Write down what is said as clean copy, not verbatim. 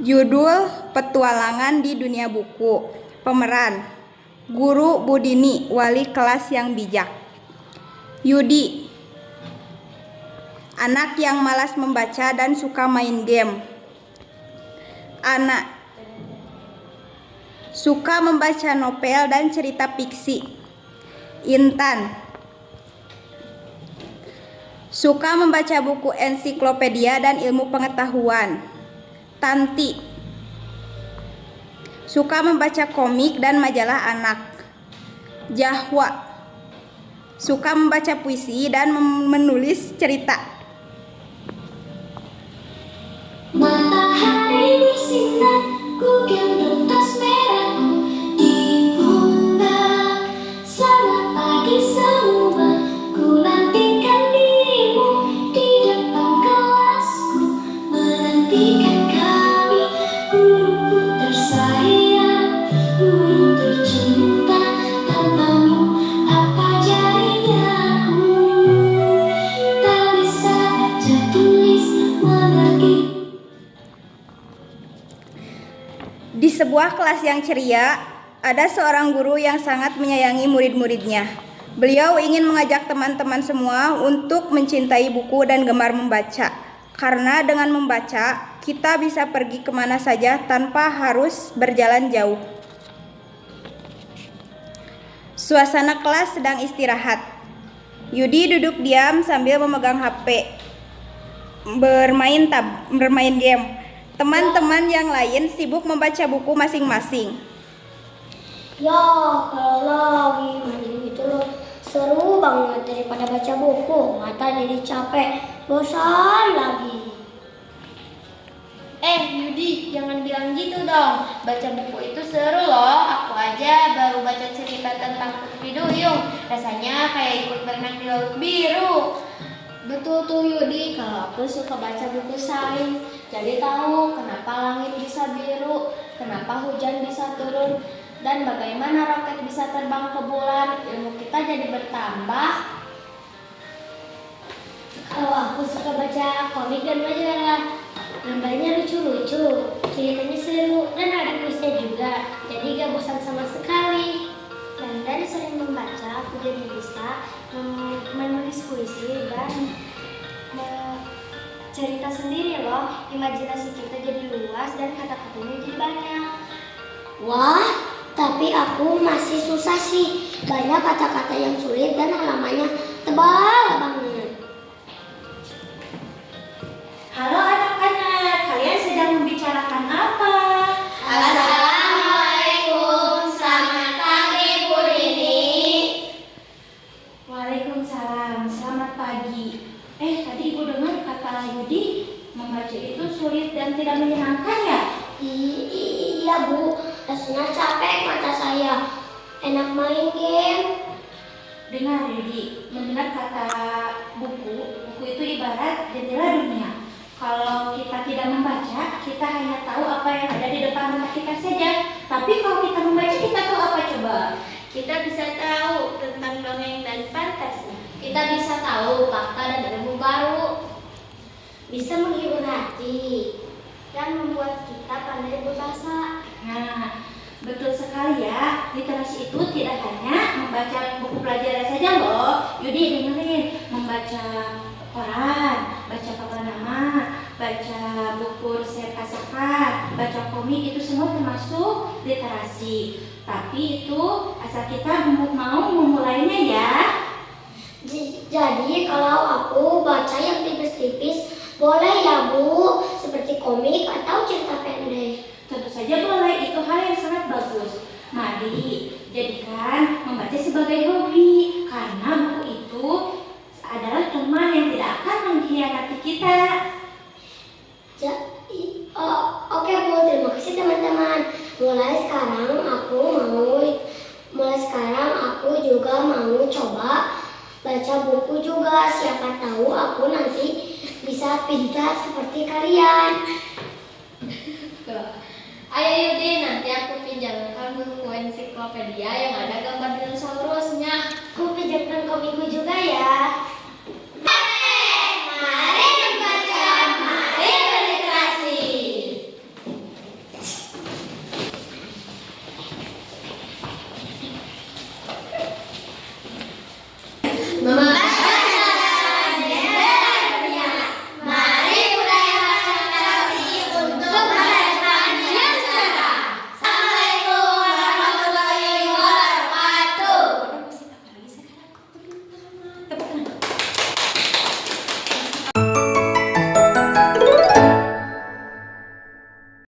Judul Petualangan di Dunia Buku. Pemeran Guru Budini, wali kelas yang bijak. Yudi, anak yang malas membaca dan suka main game. Ana, suka membaca novel dan cerita fiksi. Intan, suka membaca buku ensiklopedia dan ilmu pengetahuan. Tanti, suka membaca komik dan majalah anak. Jahwa, suka membaca puisi dan menulis cerita. Matahari bersinar, ku gendong tas merahmu di pundak. Selamat pagi semua, ku nantikan dirimu di depan kelasku, menantikan kami, guruku tersayang, guru tercinta. Tanpamu apa jadinya aku, tak bisa baca tulis mengerti. Di sebuah kelas yang ceria, ada seorang guru yang sangat menyayangi murid-muridnya. Beliau ingin mengajak teman-teman semua untuk mencintai buku dan gemar membaca. Karena dengan membaca, kita bisa pergi kemana saja tanpa harus berjalan jauh. Suasana kelas sedang istirahat. Yudi duduk diam sambil memegang HP, bermain game. Teman-teman yang lain sibuk membaca buku masing-masing. Ya, kalau lagi main gitu loh, seru banget daripada baca buku. Mata jadi capek, bosan lagi. Yudi, jangan bilang gitu dong. Baca buku itu seru loh. Aku aja baru baca cerita tentang Putri Duyung. Rasanya kayak ikut berenang di Laut Biru. Betul tuh Yudi, kalau aku suka baca buku sains, jadi tahu kenapa langit bisa biru, kenapa hujan bisa turun, dan bagaimana roket bisa terbang ke bulan. Ilmu kita jadi bertambah. Kalau aku suka baca komik dan majalah, gambarnya lucu-lucu, ceritanya seru, dan ada kuisnya juga, jadi gak bosan sama sekali. Dan dari sering membaca, aku jadi bisa menulis puisi dan cerita sendiri loh. Imajinasi kita jadi luas dan kata-katanya jadi banyak. Wah, tapi aku masih susah sih. Banyak kata-kata yang sulit dan halamannya tebal banget. Halo anak-anak, kalian sedang membicarakan apa? Assalamualaikum, selamat pagi Bu Rini. Waalaikumsalam, selamat pagi. Tadi ibu dengar kata Yudi, membaca itu sulit dan tidak menyenangkan ya? Iya Bu, rasanya capek mata saya. Enak main game. Dengar Yudi, mendengar kata buku itu ibarat jendela dunia. Kalau kita tidak membaca, kita hanya tahu apa yang ada di depan mata kita saja. Tapi kalau kita membaca, kita tahu apa coba? Kita bisa tahu tentang dongeng dan fantasi. Kita bisa tahu fakta dan ilmu baru. Bisa menghibur hati dan membuat kita pandai berbahasa. Nah, betul sekali ya. Literasi itu tidak hanya membaca buku pelajaran saja loh. Yudi dengerin, membaca koran, baca papan nama, baca buku resep masakan, baca komik, itu semua termasuk literasi. Tapi itu asal kita mau memulainya ya. Jadi kalau aku baca yang tipis-tipis boleh ya Bu, seperti komik atau cerita pendek. Tentu saja boleh, itu hal yang sangat bagus. Mari jadikan membaca sebagai hobi, karena buku itu adalah teman yang tidak akan mengkhianati kita. Oke Bu, terima kasih teman-teman. Mulai sekarang aku juga mau coba baca buku juga. Siapa tahu aku nanti bisa pintar seperti kalian. Ayo Yudi, nanti aku pinjamkan buku ensiklopedia yang ada gambar dinosaurus.